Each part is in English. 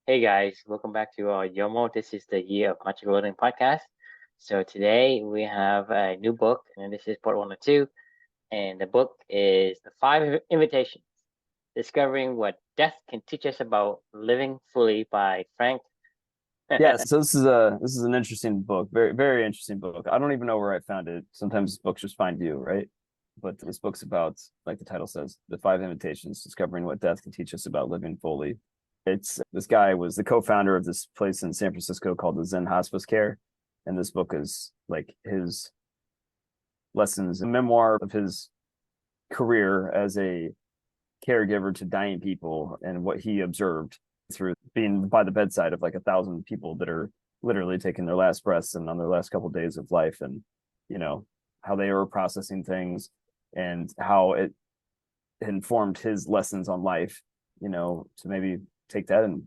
Hey guys, welcome back to YOML. This is the Year of Magical Learning podcast. So today we have a new book, and this is part one or two. And the book is The Five Invitations: Discovering What Death Can Teach Us About Living Fully by Frank. Yeah, so this is an interesting book, very very interesting book. I don't even know where I found it. Sometimes books just find you, right? But this book's about, like the title says, the five invitations, discovering what death can teach us about living fully. It's This guy was the co-founder of this place in San Francisco called the Zen Hospice Care, and this book is like his lessons, a memoir of his career as a caregiver to dying people and what he observed through being by the bedside of like 1,000 people that are literally taking their last breaths and on their last couple of days of life, and you know how they were processing things and how it informed his lessons on life, to maybe take that and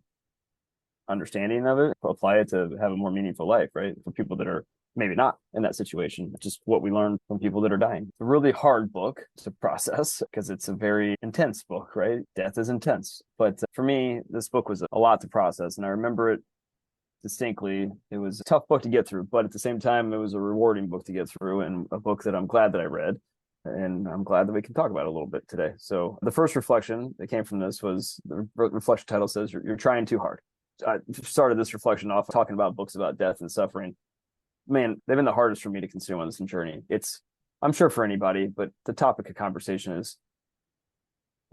understanding of it, apply it to have a more meaningful life, right? For people that are maybe not in that situation, just what we learn from people that are dying. It's a really hard book to process because it's a very intense book, right? Death is intense. But for me, this book was a lot to process. And I remember it distinctly. It was a tough book to get through, but at the same time, it was a rewarding book to get through and a book that I'm glad that I read. And I'm glad that we can talk about it a little bit today. So the first reflection that came from this was the reflection title says, you're trying too hard. I started this reflection off talking about books about death and suffering. Man, they've been the hardest for me to consume on this journey. I'm sure for anybody, but the topic of conversation is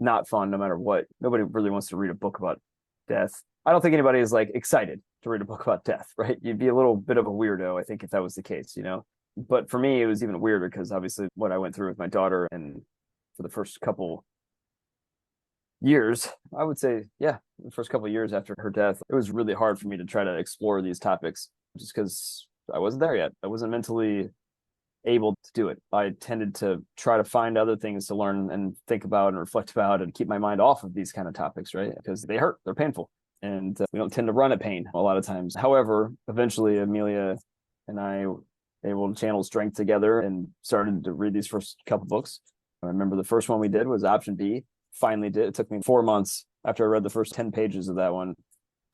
not fun no matter what. Nobody really wants to read a book about death. I don't think anybody is like excited to read a book about death, right? You'd be a little bit of a weirdo, I think, if that was the case. But for me, it was even weirder because obviously what I went through with my daughter, and for the first couple years, I would say, yeah, the first couple of years after her death, it was really hard for me to try to explore these topics just because I wasn't there yet. I wasn't mentally able to do it. I tended to try to find other things to learn and think about and reflect about and keep my mind off of these kind of topics, right? Because they hurt, they're painful. And we don't tend to run at pain a lot of times. However, eventually Amelia and I were able to channel strength together and started to read these first couple books. I remember the first one we did was option B. Finally did. It took me 4 months after I read the first 10 pages of that one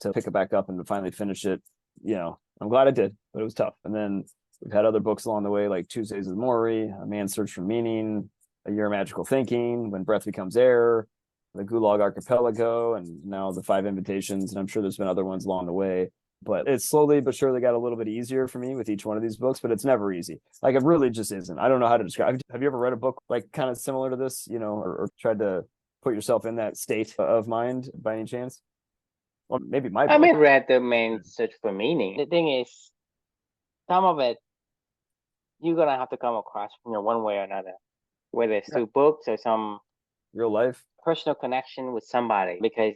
to pick it back up and to finally finish it. I'm glad I did, but it was tough. And then we've had other books along the way, like Tuesdays with Morrie, A Man's Search for Meaning, A Year of Magical Thinking, When Breath Becomes Air, The Gulag Archipelago, and now The Five Invitations. And I'm sure there's been other ones along the way. But it's slowly but surely got a little bit easier for me with each one of these books, but it's never easy. Like, it really just isn't. I don't know how to describe. Have you ever read a book like kind of similar to this, or tried to put yourself in that state of mind by any chance? Well, maybe my I book. mean, read The Man's Search for Meaning. The thing is, some of it you're gonna have to come across, one way or another, whether it's Yeah. through books or some Real life. personal connection with somebody, because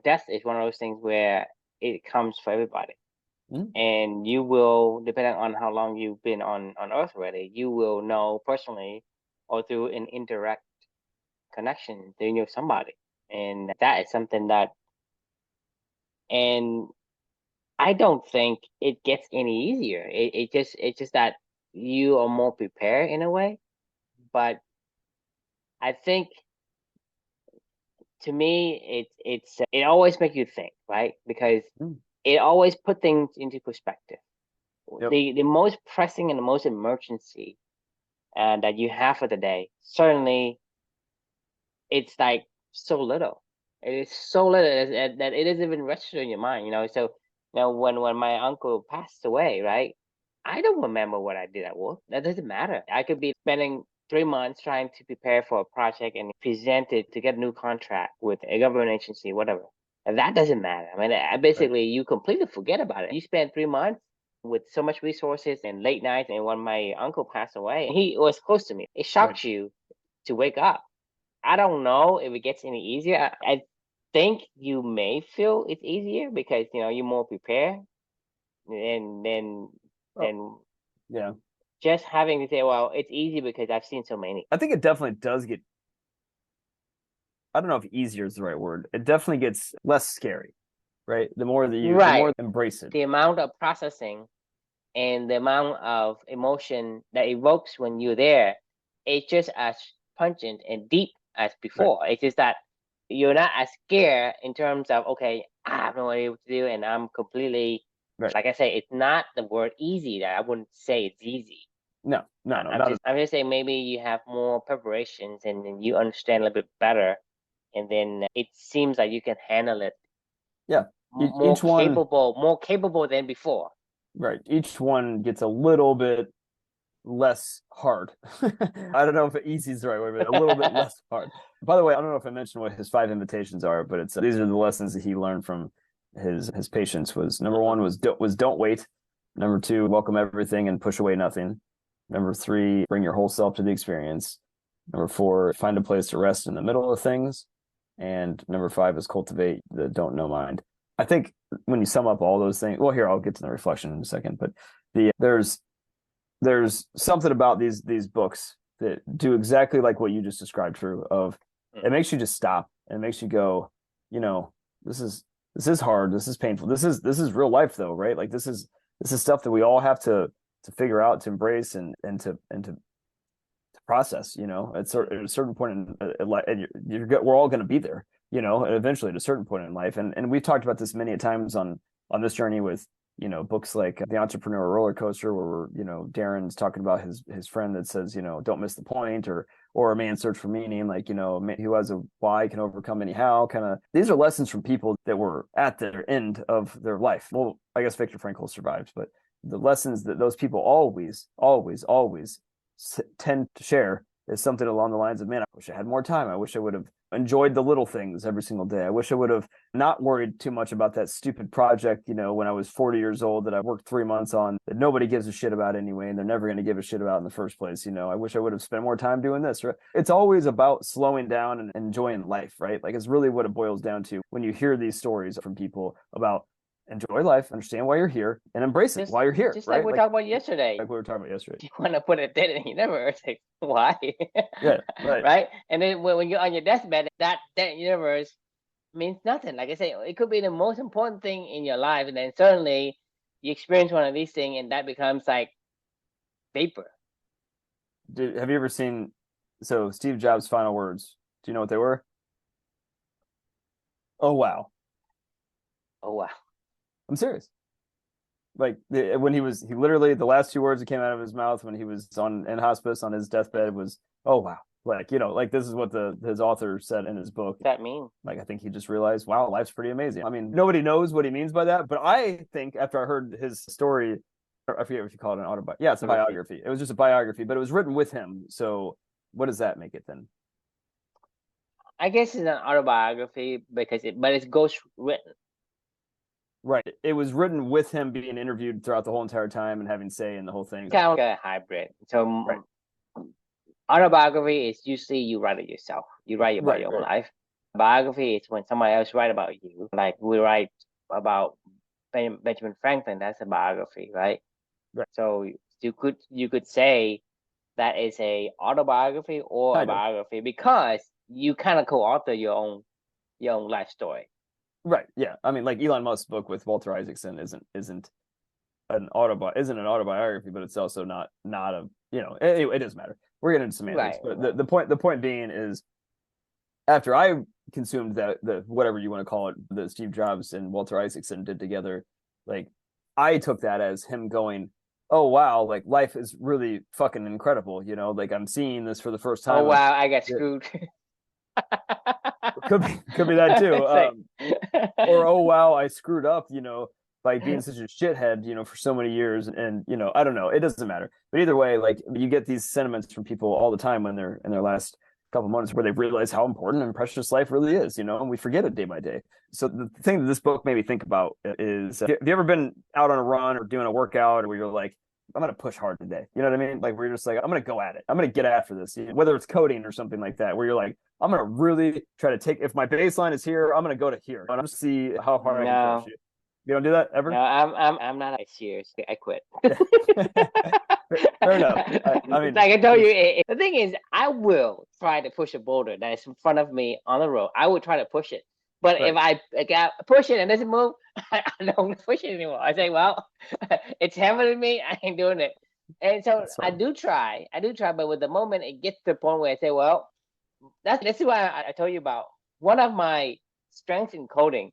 death is one of those things where it comes for everybody. Mm. And you will, depending on how long you've been on earth already, you will know personally or through an indirect connection that you know somebody. And that is something that, and I don't think it gets any easier. It's just that you are more prepared in a way. But I think, to me, it always makes you think, right? Because Mm. it always put things into perspective. Yep. The most pressing and the most emergency that you have for the day, certainly it's like so little. It is so little that it doesn't even register in your mind. So, when my uncle passed away, right? I don't remember what I did at work. That doesn't matter. I could be spending 3 months trying to prepare for a project and present it to get a new contract with a government agency, whatever. And that doesn't matter. I mean, Right. basically, you completely forget about it. You spend 3 months with so much resources and late nights. And when my uncle passed away, he was close to me. It Right. shocked you to wake up. I don't know if it gets any easier. I think you may feel it's easier because you're more prepared, and then Oh, then yeah. just having to say, well, it's easy because I've seen so many. I think it definitely does get, I don't know if easier is the right word. It definitely gets less scary, right? The more Right. you embrace it. The amount of processing and the amount of emotion that evokes when you're there, it's just as pungent and deep as Right. before. It's just that you're not as scared in terms of, okay, I have no idea what to do, and I'm completely, Right. like I say, it's not the word easy. That I wouldn't say it's easy. No, I'm just saying maybe you have more preparations and then you understand a little bit better, and then it seems like you can handle it. Yeah. More capable than before. Right. Each one gets a little bit less hard. I don't know if easy is the right word, but a little bit less hard. By the way, I don't know if I mentioned what his 5 invitations are, but it's these are the lessons that he learned from his patients. Was number 1 was don't wait. Number 2, welcome everything and push away nothing. Number 3, bring your whole self to the experience. Number 4, find a place to rest in the middle of things. And number 5 is cultivate the don't know mind. I think when you sum up all those things, well, here I'll get to the reflection in a second, but there's something about these books that do exactly like what you just described, Drew, of it makes you just stop and it makes you go, this is hard, this is painful, this is real life though, right? Like this is stuff that we all have to figure out, to embrace and to process, at a certain point in life, and we're all going to be there, eventually at a certain point in life. And we've talked about this many times on this journey with, books like The Entrepreneur Roller Coaster, where Darren's talking about his friend that says, don't miss the point, or A Man's Search for Meaning, like, a man who has a why can overcome any how. Kind of, these are lessons from people that were at the end of their life. Well, I guess Viktor Frankl survived, but the lessons that those people always tend to share is something along the lines of, man, I wish I had more time. I wish I would have enjoyed the little things every single day. I wish I would have not worried too much about that stupid project, when I was 40 years old that I worked 3 months on, that nobody gives a shit about anyway, and they're never going to give a shit about in the first place. I wish I would have spent more time doing this. It's always about slowing down and enjoying life, right? Like, it's really what it boils down to when you hear these stories from people about enjoy life, understand why you're here, and embrace it while you're here. Just right? like we talked about yesterday. Like we were talking about yesterday. You want to put a dead in the universe. Like, why? Yeah, right. Right? And then when you're on your deathbed, that dead universe means nothing. Like I say, it could be the most important thing in your life, and then suddenly you experience one of these things, and that becomes like vapor. Have you ever seen Steve Jobs' final words? Do you know what they were? Oh wow. Oh wow. I'm serious. Like, when he literally, the last 2 words that came out of his mouth when he was in hospice on his deathbed was, oh wow. Like, like, this is what his author said in his book. What does that mean? Like, I think he just realized, wow, life's pretty amazing. I mean, nobody knows what he means by that, but I think after I heard his story, I forget what you call it, an autobiography. Yeah, it's a biography. It was just a biography, but it was written with him. So what does that make it then? I guess it's an autobiography because it's ghost written. Right. It was written with him being interviewed throughout the whole entire time and having say in the whole thing. Kind of like a hybrid. So right. Autobiography is usually you write it yourself. You write about your own life. Biography is when somebody else write about you. Like we write about Benjamin Franklin. That's a biography, right? Right. So you could say that is a autobiography or a biography because you kind of co-author your own life story. Right. Yeah. I mean, like Elon Musk's book with Walter Isaacson isn't an autobiography, but it's also not a, anyway, it doesn't matter. We're getting into semantics, but the point being is, after I consumed the whatever you want to call it, that Steve Jobs and Walter Isaacson did together, like, I took that as him going, oh wow, like, life is really fucking incredible, like, I'm seeing this for the first time. Oh wow, I got screwed. could be that too. Or, oh wow, I screwed up, by being such a shithead, for so many years, and I don't know, it doesn't matter. But either way, like, you get these sentiments from people all the time when they're in their last couple of months, where they realize how important and precious life really is, and we forget it day by day. So the thing that this book made me think about is, have you ever been out on a run or doing a workout where you're like, I'm going to push hard today? You know what I mean? Like, where you're just like, I'm going to go at it. I'm going to get after this, whether it's coding or something like that, where you're like, I'm going to really try to take, if my baseline is here, I'm going to go to here. And I'm just see how hard I can push it. You don't do that ever? No, I'm not like serious. I quit. Fair enough. I mean, like I told you, the thing is, I will try to push a boulder that is in front of me on the road. I will try to push it. But if I push it and it doesn't move, I don't push it anymore. I say, well, it's heavier than me. I ain't doing it. And so I do try. But with the moment it gets to the point where I say, well, this is why I told you about one of my strengths in coding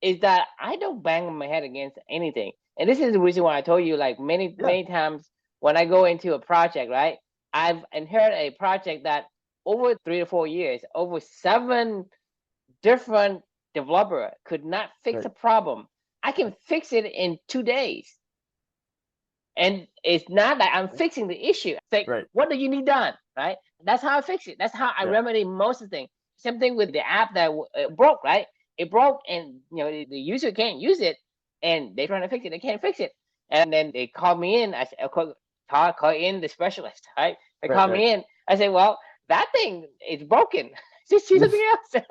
is that I don't bang my head against anything. And this is the reason why I told you, like many times when I go into a project, right? I've inherited a project that over 3 to 4 years, over 7 different developers could not fix a problem. I can fix it in 2 days. And it's not like I'm fixing the issue. It's like, what do you need done, right? That's how I fix it. That's how I remedy most of the things. Same thing with the app that broke, right? It broke, and the user can't use it, and they're trying to fix it. They can't fix it, and then they call me in. I said, call in the specialist, right? They call me in. I say, well, that thing is broken. Just use something else.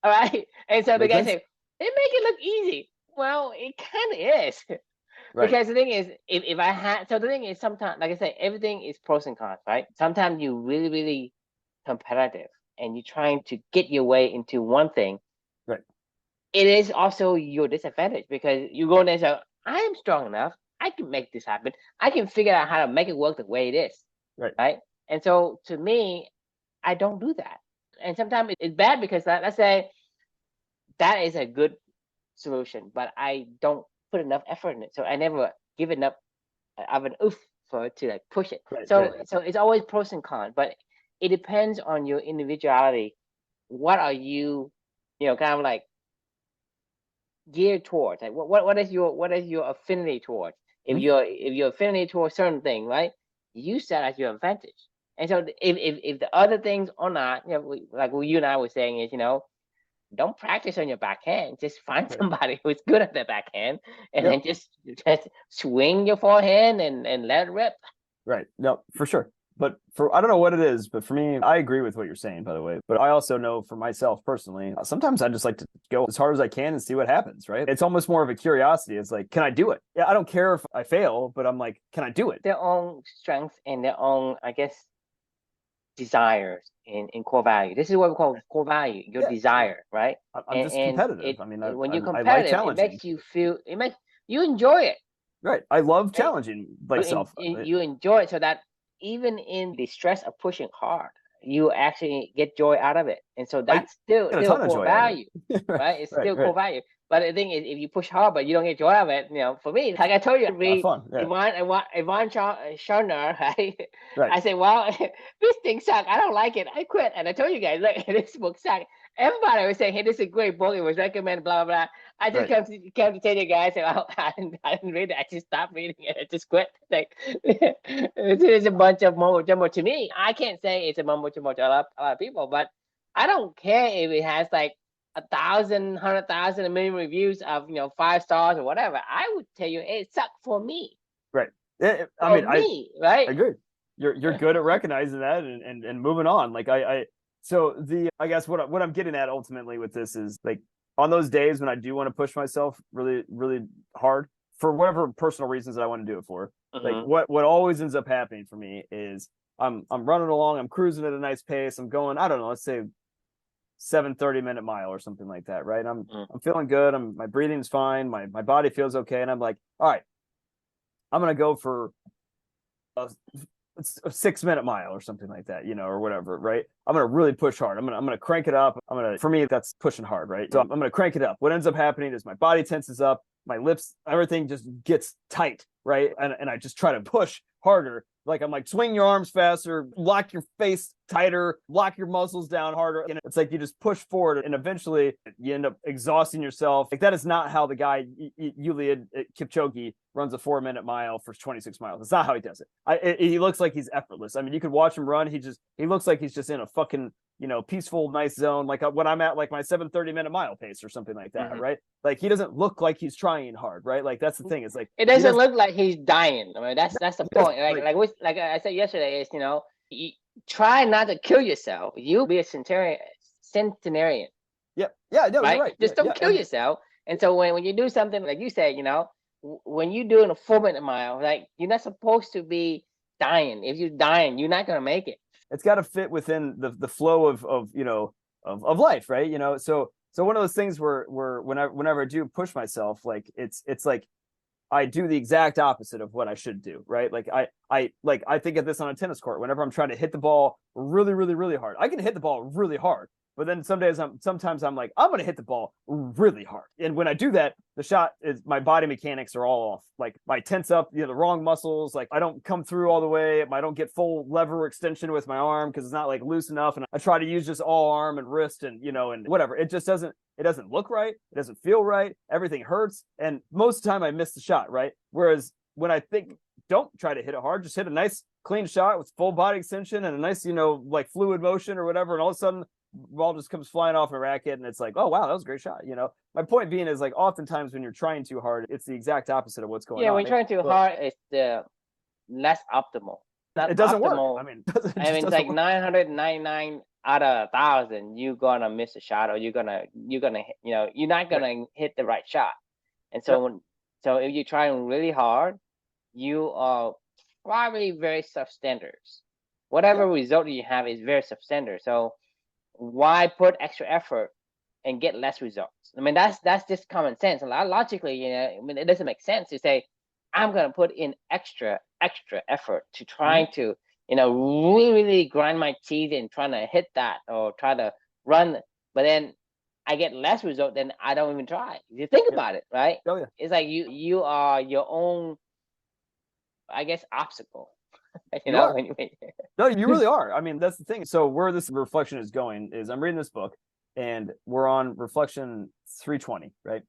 All right. And so the guy said, they make it look easy. Well, it kind of is. Because the thing is, if I had, so the thing is, sometimes, like I said, everything is pros and cons, right? Sometimes you're really, really competitive and you're trying to get your way into one thing. It is also your disadvantage because you go there and say, I am strong enough. I can make this happen. I can figure out how to make it work the way it is. Right. And so to me, I don't do that. And sometimes it's bad because let's say that is a good solution, but I don't put enough effort in it. So I never give enough of an oof for it to like push it. So it's always pros and cons, but it depends on your individuality. What are you, kind of like geared towards? Like what is your affinity towards? If your affinity towards certain thing, right? Use that as your advantage. And so if the other things are not, like what you and I were saying is, don't practice on your backhand. Just find somebody who's good at the backhand, and then just swing your forehand and let it rip. Right. No, for sure. But I don't know what it is, but for me, I agree with what you're saying, by the way. But I also know for myself personally, sometimes I just like to go as hard as I can and see what happens, right? It's almost more of a curiosity. It's like, can I do it? Yeah, I don't care if I fail, but I'm like, can I do it? Their own strengths and their own, I guess, desires in core value. This is what we call core value, your desire, right? I'm just competitive. When you're competitive, I like it makes you feel, you enjoy it. Right. I love challenging myself. You enjoy it so that even in the stress of pushing hard, you actually get joy out of it. And so that's still core value, right? It's still core value. But the thing is, if you push hard, but you don't get joy out of it, for me, like I told you, read Yvon Chouinard, right? I say, well, this thing sucks. I don't like it. I quit. And I told you guys, look, this book sucks. Everybody was saying, hey, this is a great book. It was recommended, blah, blah, blah. I just came to tell you guys, well, I didn't read it. I just stopped reading it. I just quit. Like, it's a bunch of mumbo jumbo to me. I can't say it's a mumbo jumbo to a lot of people, but I don't care if it has like 1,000, 100,000, 1 million reviews of 5 stars or whatever. I would tell you it sucked for me. Right. I agree. You're good at recognizing that and moving on. Like I guess what I'm getting at ultimately with this is like on those days when I do want to push myself really, really hard for whatever personal reasons that I want to do it for. Like what always ends up happening for me is I'm running along, I'm cruising at a nice pace, I'm going, I don't know, let's say 7:30-minute mile or something like that, right? I'm feeling good. My breathing's fine. My body feels okay, and I'm like, all right, I'm gonna go for a 6-minute mile or something like that, or whatever, right? I'm gonna really push hard. I'm gonna crank it up. For me, that's pushing hard, right? So I'm gonna crank it up. What ends up happening is my body tenses up, my lips, everything just gets tight, right? And I just try to push harder. Like I'm like, swing your arms faster, lock your face tighter, lock your muscles down harder. And it's like you just push forward and eventually you end up exhausting yourself. Like that is not how the guy, Eliud Kipchoge, runs a 4-minute mile for 26 miles. That's not how he does it. He looks like he's effortless. I mean, you could watch him run. He looks like he's just in a fucking, peaceful, nice zone. Like when I'm at like my 7:30-minute mile pace or something like that, right? Like he doesn't look like he's trying hard, right? Like that's the thing. It's like it doesn't look like he's dying. I mean, that's the point. Like I said yesterday, is you try not to kill yourself. You be a centenarian. Yeah, no, right? You're right. Just don't kill yourself. And so when you do something like you said, when you're doing a 4-minute mile, like you're not supposed to be dying. If you're dying, you're not gonna make it. It's got to fit within the flow of life, right? So one of those things where whenever I do push myself, like it's like I do the exact opposite of what I should do, right? Like I think of this on a tennis court. Whenever I'm trying to hit the ball really, really, really hard, I can hit the ball really hard, But then sometimes I'm like, I'm going to hit the ball really hard. And when I do that, the shot is, my body mechanics are all off. Like I tense up, the wrong muscles. Like I don't come through all the way. I don't get full lever extension with my arm because it's not like loose enough. And I try to use just all arm and wrist and, and whatever. It doesn't look right. It doesn't feel right. Everything hurts. And most of the time I miss the shot, right? Whereas when I think, don't try to hit it hard, just hit a nice clean shot with full body extension and a nice, like fluid motion or whatever. And all of a sudden, ball just comes flying off a racket and it's like, oh wow, that was a great shot. My point being is like oftentimes when you're trying too hard, it's the exact opposite of what's going on. Yeah, when you're trying too hard, it's the less optimal. It doesn't optimal. Work. It's like 999 out of 1,000, you're gonna miss a shot, or you're not gonna hit the right shot. And so so if you're trying really hard, you are probably very substandard. Whatever result you have is very substandard. So why put extra effort and get less results? That's just common sense. Logically, it doesn't make sense to say, I'm going to put in extra effort to trying to, really, really grind my teeth and trying to hit that or try to run. But then I get less result, then I don't even try. If you think about it, right? Oh, yeah. It's like you are your own, I guess, obstacle. No, you really are. That's the thing. So where this reflection is going is I'm reading this book and we're on reflection 320, right?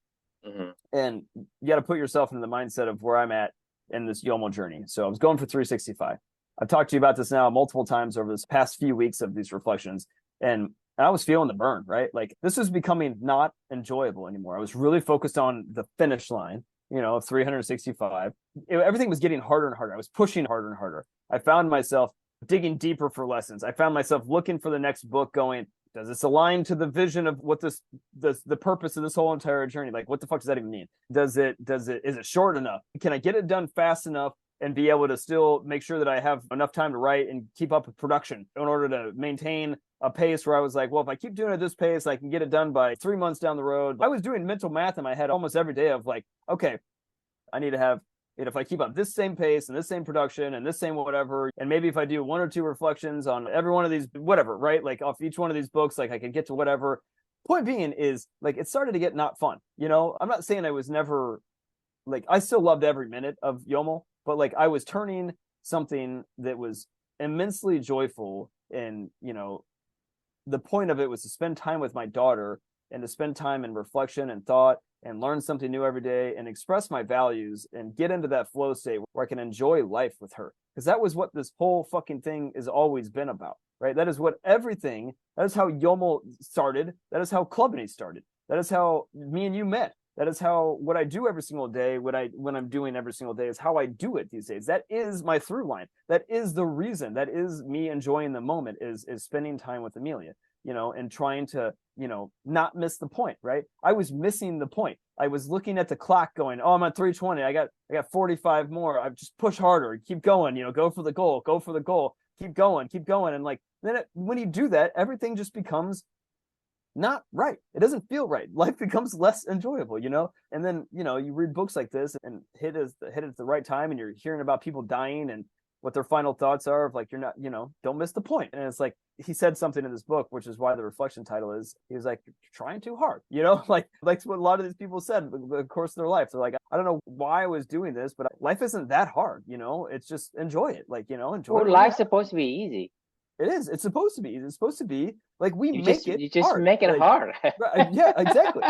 Mm-hmm. And you got to put yourself in the mindset of where I'm at in this YOML journey. So I was going for 365. I've talked to you about this now multiple times over this past few weeks of these reflections. And I was feeling the burn, right? Like this was becoming not enjoyable anymore. I was really focused on the finish line, of 365. Everything was getting harder and harder. I was pushing harder and harder. I found myself digging deeper for lessons. I found myself looking for the next book going, does this align to the vision of what the purpose of this whole entire journey? Like, what the fuck does that even mean? Is it short enough? Can I get it done fast enough and be able to still make sure that I have enough time to write and keep up with production in order to maintain a pace where I was like, well, if I keep doing it at this pace, I can get it done by 3 months down the road. I was doing mental math in my head almost every day of like, okay, I need to have it. If I keep up this same pace and this same production and this same whatever, and maybe if I do 1 or 2 reflections on every one of these, whatever, right? Like off each one of these books, like I can get to whatever. Point being is like, it started to get not fun. I'm not saying I was never like, I still loved every minute of YOML, but like I was turning something that was immensely joyful. And, the point of it was to spend time with my daughter and to spend time in reflection and thought and learn something new every day and express my values and get into that flow state where I can enjoy life with her. Because that was what this whole fucking thing has always been about, right? That is how YOML started. That is how Clubney started. That is how me and you met. That is how what I do every single day, when I'm doing every single day is how I do it these days. That is my through line. That is the reason. That is me enjoying the moment is spending time with Amelia, and trying to, not miss the point, right? I was missing the point. I was looking at the clock going, oh, I'm at 320. I got 45 more. I just push harder, keep going, go for the goal, keep going. And like, then when you do that, everything just becomes not right. It doesn't feel right. Life becomes less enjoyable, and then, you read books like this and hit it at the right time. And you're hearing about people dying and what their final thoughts are of like, you're not, don't miss the point. And it's like, he said something in this book, which is why the reflection title is, he was like, you're trying too hard, like what a lot of these people said in the course of their life. They're like, I don't know why I was doing this, but life isn't that hard, it's just enjoy it. Like, enjoy it. Life's supposed to be easy. It is. It's supposed to be. It's supposed to be like you just make it hard. Yeah, exactly.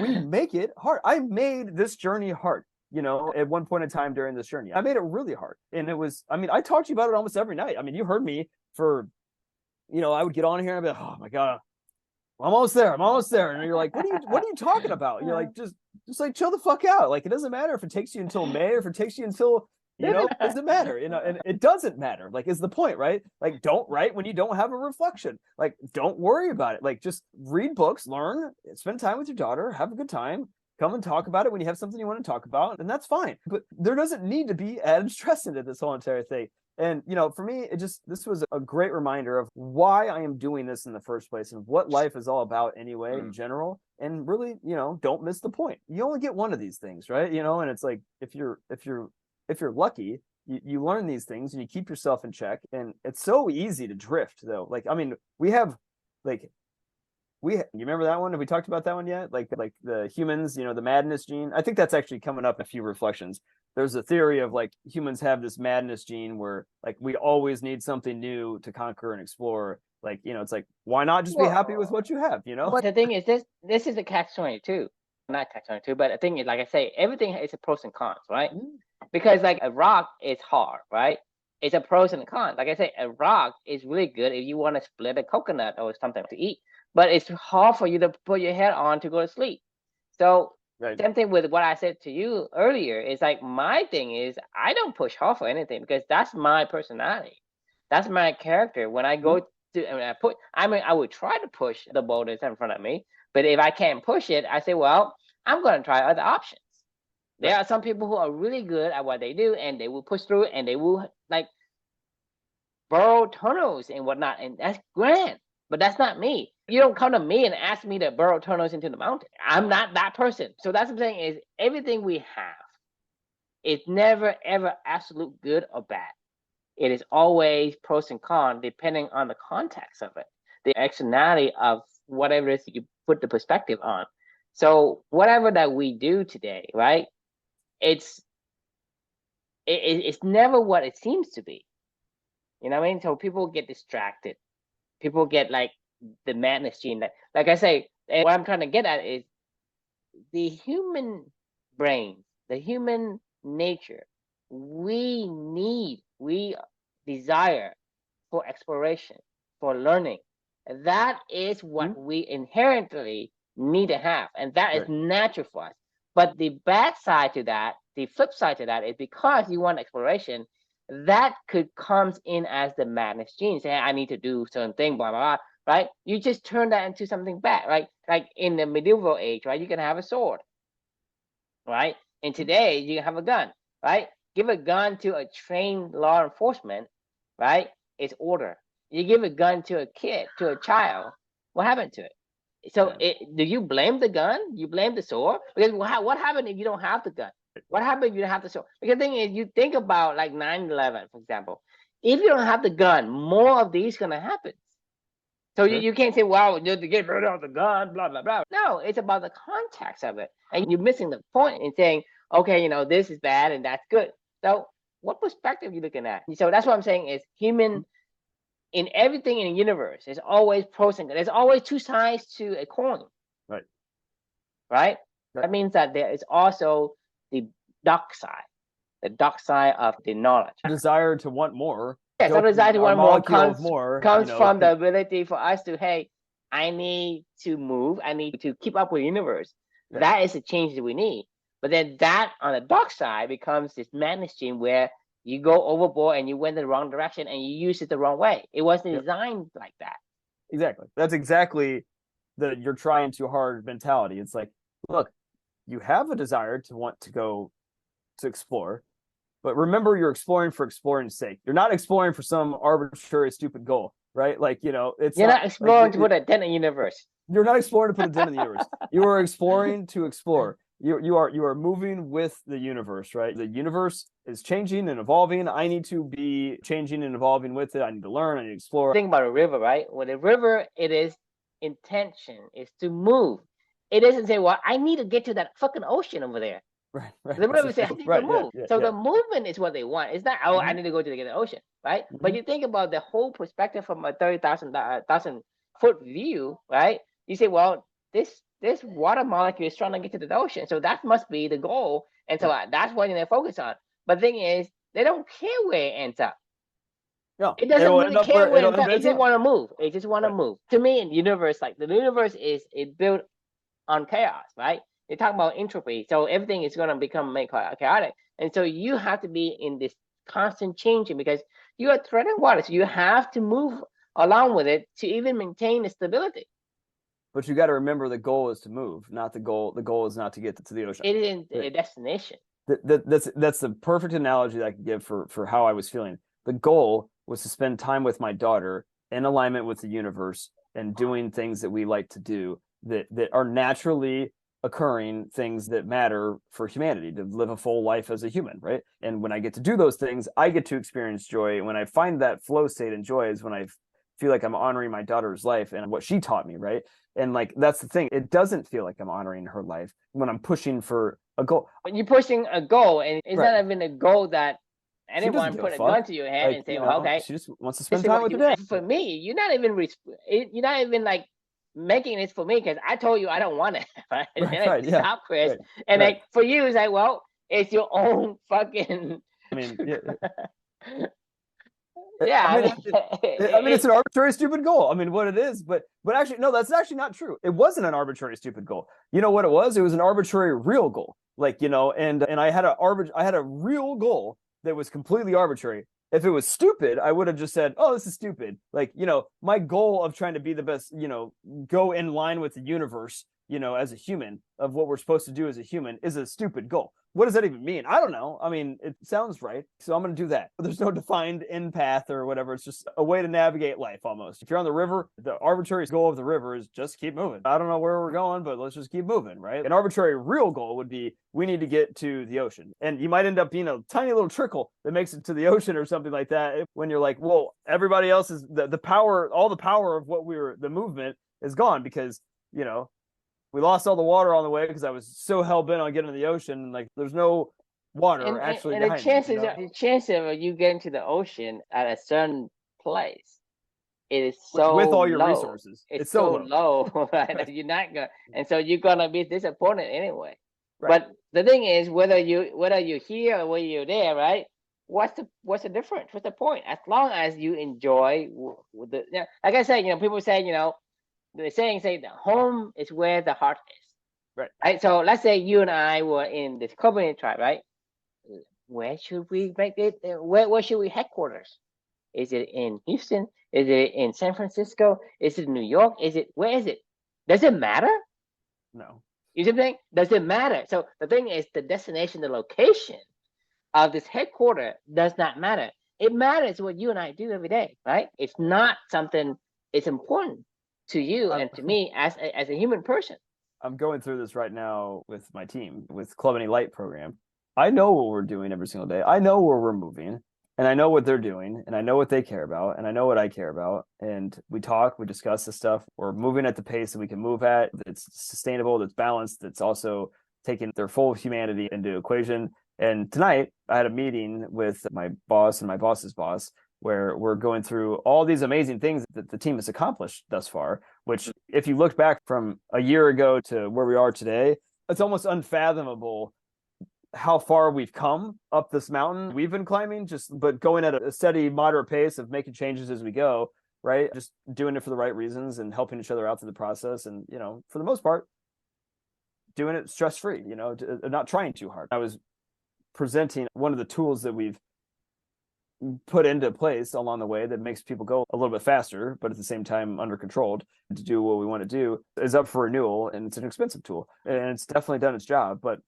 we make it hard. I made this journey hard. At one point in time during this journey, I made it really hard. And it was, I talked to you about it almost every night. You heard me for, I would get on here and I'd be like, oh my God, I'm almost there. And you're like, what are you talking about? You're like, just like chill the fuck out. Like, it doesn't matter if it takes you until May or if it takes you until, it doesn't matter, and it doesn't matter, like, is the point, right? Like, don't write when you don't have a reflection. Like, don't worry about it. Like, just read books, learn, spend time with your daughter, have a good time, come and talk about it when you have something you want to talk about, and that's fine. But there doesn't need to be added stress into this whole entire thing. And, for me, this was a great reminder of why I am doing this in the first place and what life is all about anyway, in general. And really, don't miss the point. You only get one of these things, right? And it's like, if you're lucky, you learn these things and you keep yourself in check. And it's so easy to drift, though. Like, we have like you remember that one? Have we talked about that one yet? Like the humans, the madness gene. I think that's actually coming up in a few reflections. There's a theory of like humans have this madness gene where like we always need something new to conquer and explore. Like, it's like, why not just be happy with what you have, But the thing is, this is a catch-22. Not catch-22, but the thing is, like I say, everything is a pros and cons, right? Because like a rock is hard, right? It's a pros and cons. Like I say, a rock is really good if you want to split a coconut or something to eat, but it's hard for you to put your head on to go to sleep. So same thing with what I said to you earlier. Is like my thing is I don't push hard for anything because that's my personality, that's my character. When I go I would try to push the boulders in front of me, but if I can't push it, I say, well, I'm going to try other options. There are some people who are really good at what they do, and they will push through, and they will like burrow tunnels and whatnot, and that's grand. But that's not me. You don't come to me and ask me to burrow tunnels into the mountain. I'm not that person. So that's what I'm saying is everything we have is never, ever absolute good or bad. It is always pros and cons depending on the context of it, the externality of whatever it is you put the perspective on. So whatever that we do today, right? It's never what it seems to be. You know what I mean? So people get distracted. People get like the madness gene. Like I say, what I'm trying to get at is the human brain, the human nature. We desire for exploration, for learning. That is what we inherently need to have, and that is natural for us. But the bad side to that, the flip side to that, is because you want exploration, that could comes in as the madness gene. Say, I need to do certain thing, blah, blah, blah, right? You just turn that into something bad, right? Like in the medieval age, right? You can have a sword, right? And today you can have a gun, right? Give a gun to a trained law enforcement, right? It's order. You give a gun to a kid, to a child, what happened to it? So do you blame the gun? You blame the sword? Because what happened if you don't have the gun? What happened if you don't have the sword? Because the thing is, you think about like 9/11, for example. If you don't have the gun, more of these going to happen. So you can't say, well, you have to get rid of the gun, blah, blah, blah. No, it's about the context of it. And you're missing the point in saying, okay, this is bad and that's good. So what perspective are you looking at? So that's what I'm saying is human, in everything in the universe, there's always pros and cons. There's always two sides to a coin. Right? That means that there is also the dark side of the knowledge. Desire to want more. Yes, the desire to want more comes from the ability for us to, hey, I need to move. I need to keep up with the universe. That is the change that we need. But then that on the dark side becomes this madness gene where you go overboard and you went in the wrong direction and you use it the wrong way. It wasn't designed like that. Exactly. That's exactly the you're trying too hard mentality. It's like, look, you have a desire to want to go to explore, but remember you're exploring for exploring's sake. You're not exploring for some arbitrary, stupid goal, right? Like, it's you're not exploring to put a dent in the universe. You're not exploring to put a dent in the universe. You are exploring to explore. You are moving with the universe, right? The universe is changing and evolving. I need to be changing and evolving with it. I need to learn. I need to explore. Think about a river, right? With a river, it is intention is to move. It doesn't say, well, I need to get to that fucking ocean over there. Right. The river says, I need to move. So the movement is what they want. It's not, I need to go to the ocean, right? But you think about the whole perspective from a 30,000 foot view, right? You say, well, this water molecule is trying to get to the ocean, so that must be the goal, and so that's what they focus on. But the thing is, they don't care where it ends up. No, it doesn't really care where it ends up. It just want to move. It just want to move. To me, in the universe, like the universe is built on chaos, right? They talk about entropy, so everything is going to become chaotic, and so you have to be in this constant changing because you are treading water, so you have to move along with it to even maintain the stability. But you got to remember the goal is to move, not the goal. The goal is not to get to the ocean. It isn't a destination. That's the perfect analogy that I can give for how I was feeling. The goal was to spend time with my daughter in alignment with the universe and doing things that we like to do that are naturally occurring things that matter for humanity, to live a full life as a human, right? And when I get to do those things, I get to experience joy. And when I find that flow state and joy is when I feel like I'm honoring my daughter's life and what she taught me, right? And like, that's the thing. It doesn't feel like I'm honoring her life when I'm pushing for a goal. But you're pushing a goal, and it's Right. not even a goal that She doesn't anyone give a put a gun fuck. to your head Like, and say, well, okay, she just wants to this spend is time what with you. her dad. For me, you're not even like making this for me because I told you I don't want it. Right? Right. Yeah. Stop, Chris. Right. And Right. like for you, it's like, well, it's your own fucking. I mean, yeah. Yeah, I mean, it's an arbitrary, stupid goal. I mean, what it is, but actually, no, that's actually not true. It wasn't an arbitrary, stupid goal. You know what it was? It was an arbitrary, real goal. Like, and I had a real goal that was completely arbitrary. If it was stupid, I would have just said, "Oh, this is stupid." Like, my goal of trying to be the best, go in line with the universe, as a human, of what we're supposed to do as a human, is a stupid goal. What does that even mean? I don't know. I mean, it sounds right, so I'm going to do that. But there's no defined end path or whatever. It's just a way to navigate life almost. If you're on the river, the arbitrary goal of the river is just keep moving. I don't know where we're going, but let's just keep moving, right? An arbitrary real goal would be we need to get to the ocean. And you might end up being a tiny little trickle that makes it to the ocean or something like that. When you're like, well, everybody else is the power, all the power of the movement is gone because, we lost all the water on the way because I was so hell bent on getting to the ocean. And like, there's no water actually. And the chances, me, the chances of you getting to the ocean at a certain place, it is so with all your low. resources. It's so low, right? That you're not gonna, and so you're gonna be disappointed anyway. Right. But the thing is, whether you're here or whether you're there, right? What's the difference? What's the point? As long as you enjoy like I said, people say, the saying say the home is where the heart is. Right. So let's say you and I were in this Covenant tribe, right? Where should we make it? Where should we headquarters? Is it in Houston? Is it in San Francisco? Is it in New York? Where is it? Does it matter? No. You see what I'm saying? Does it matter? So the thing is, the destination, the location of this headquarters does not matter. It matters what you and I do every day, right? It's not something. It's important to you and to me as a human person. I'm going through this right now with my team, with Club Any Light program. I know what we're doing every single day. I know where we're moving, and I know what they're doing, and I know what they care about, and I know what I care about. And we talk, we discuss this stuff. We're moving at the pace that we can move at, that's sustainable, that's balanced, that's also taking their full humanity into equation. And tonight, I had a meeting with my boss and my boss's boss, where we're going through all these amazing things that the team has accomplished thus far, which if you look back from a year ago to where we are today, it's almost unfathomable how far we've come up this mountain we've been climbing, but going at a steady, moderate pace of making changes as we go, right? Just doing it for the right reasons and helping each other out through the process. And, for the most part, doing it stress-free, not trying too hard. I was presenting one of the tools that we've put into place along the way that makes people go a little bit faster, but at the same time under controlled to do what we want to do, is up for renewal. And it's an expensive tool and it's definitely done its job. But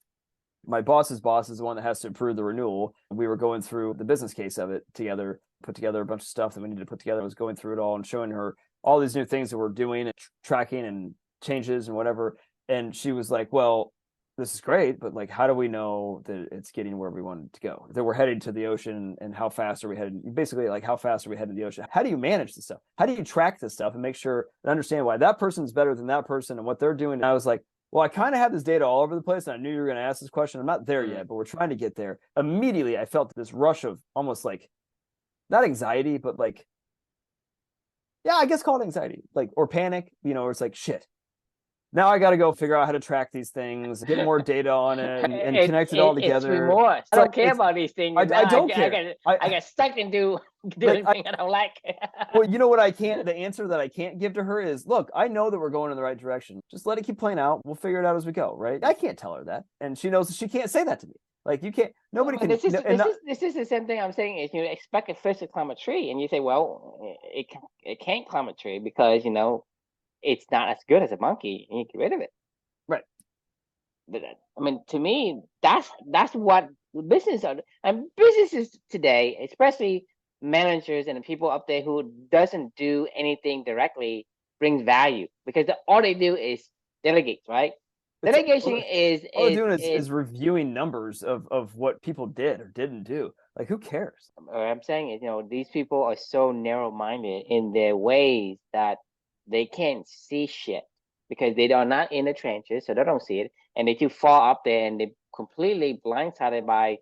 my boss's boss is the one that has to approve the renewal. We were going through the business case of it together, put together a bunch of stuff that we needed to put together. I was going through it all and showing her all these new things that we're doing and tracking and changes and whatever. And she was like, well, this is great, but like, how do we know that it's getting where we want it to go? That we're heading to the ocean, and how fast are we headed? Basically, like, how fast are we heading to the ocean? How do you manage this stuff? How do you track this stuff and make sure and understand why that person's better than that person and what they're doing? And I was like, well, I kind of have this data all over the place, and I knew you were going to ask this question. I'm not there yet, but we're trying to get there. Immediately, I felt this rush of almost like, not anxiety, but like, yeah, I guess call it anxiety, like, or panic, where it's like, shit. Now I got to go figure out how to track these things, get more data on it, and connect it all together. It's remorse. I don't care about these things. I don't care. I get stuck into doing things I don't like. Well, you know what the answer that I can't give to her is, look, I know that we're going in the right direction. Just let it keep playing out. We'll figure it out as we go, right? I can't tell her that. And she knows she can't say that to me. Like, you can't, nobody can. This is the same thing I'm saying is, expect a fish to climb a tree. And you say, well, it can't climb a tree because, it's not as good as a monkey, and you get rid of it. Right. But I mean, to me, that's what business are. And businesses today, especially managers and the people up there who doesn't do anything directly, brings value because all they do is delegate, right? Delegation all they're doing is reviewing numbers of what people did or didn't do. Like, who cares? What I'm saying is, these people are so narrow-minded in their ways that they can't see shit. because they are not in the trenches, so they don't see it, and they do fall up there and they completely blindsided by,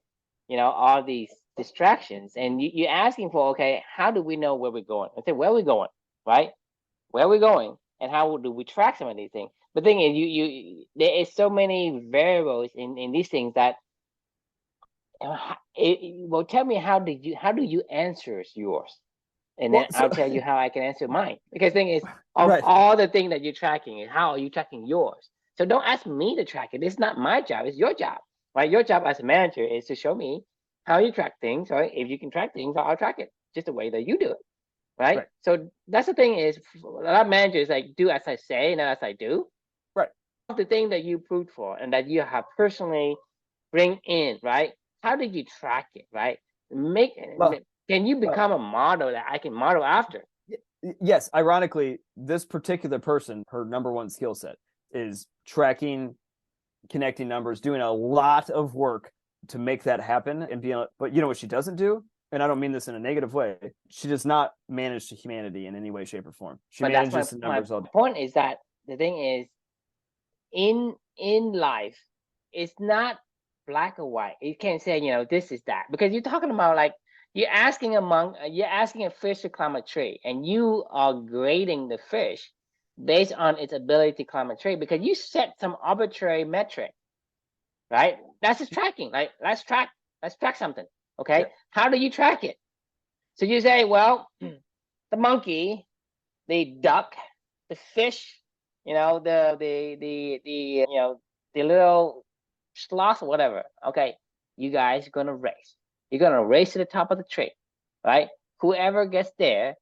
all these distractions. And you're asking for, okay, how do we know where we're going? I say, where are we going, right? Where are we going, and how do we track some of these things? The thing is, there is so many variables in these things that, well, tell me, how do you answer yours? And then I'll tell you how I can answer mine. Because the thing is, of all the things that you're tracking, how are you tracking yours? So don't ask me to track it. It's not my job. It's your job, right? Your job as a manager is to show me how you track things, right? If you can track things, I'll track it just the way that you do it, right? So that's the thing is, a lot of managers do as I say, not as I do. Right. The thing that you proved for and that you have personally bring in, right? How did you track it, right? Can you become a model that I can model after? Yes. Ironically, this particular person, her number one skill set is tracking, connecting numbers, doing a lot of work to make that happen. But you know what she doesn't do? And I don't mean this in a negative way. She does not manage to humanity in any way, shape, or form. She manages the numbers all day. My point is that the thing is, in life, it's not black or white. You can't say, this is that, because you're talking about you're asking a fish to climb a tree, and you are grading the fish based on its ability to climb a tree because you set some arbitrary metric, right? That's just tracking. Let's track something. Okay. Yeah. How do you track it? So you say, well, the monkey, the duck, the fish, the little sloth or whatever. Okay, you guys are gonna race. You're gonna race to the top of the tree, right? Whoever gets there,